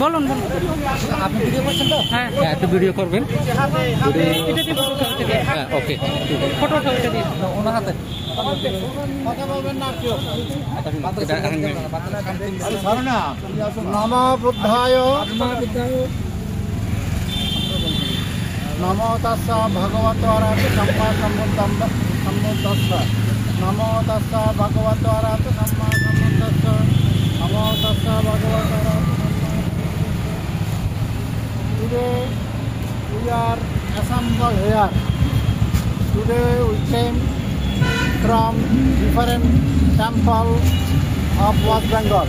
বলুন বলুন। আপনি ভিডিও করছেন তো? হ্যাঁ হ্যাঁ, একটু ভিডিও করবেন। এটা দিয়ে ফটো উঠাতে দিয়ে। হ্যাঁ, ওকে। ফটো উঠাতে দিয়ে। ওনার হাতে কথা বলবেন না কেউ। নমো বুদ্ধায় নমো তস্য ভগবতো অরহতো সম্মা সম্বুদ্ধস্য নমো তস্য ভগবতো অরহতো সম্মা সম্বুদ্ধস্য নমো তস্য ভগবতো অরহতো। Today we are assembled here. Today we came from different temple of West Bengal.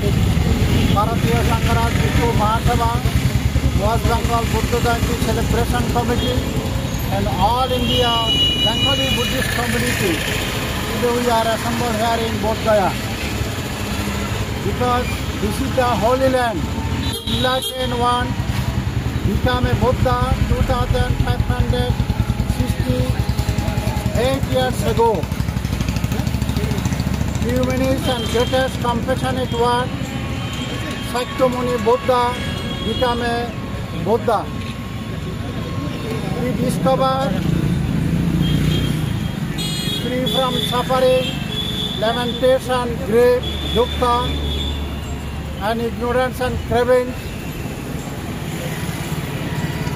Bharatiya Sangaraj Bhikkhu Mahasabha, West Bengal Buddha Jayanti Celebration Committee, and all India Bengali Buddhist community. Today we are assembled here in Bodh Gaya because this is the Holy Land. Enlightened one became a Buddha 2568 years ago. Humanist and greatest compassionate one, Shakyamuni Buddha became a Buddha. He discovered free from suffering, lamentation, grief, dukkha, and ignorance and craving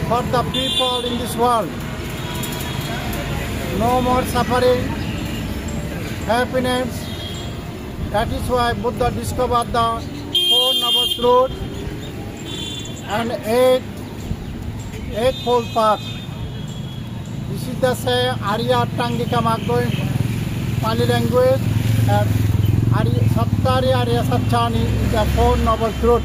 for the people in this world. No more suffering, happiness. That is why Buddha discovered the Four Noble Truths and Eightfold Path. This is the say Arya Tangika Maggo in Pali language, and Sattari Arya Satchani is the Four Noble Truths.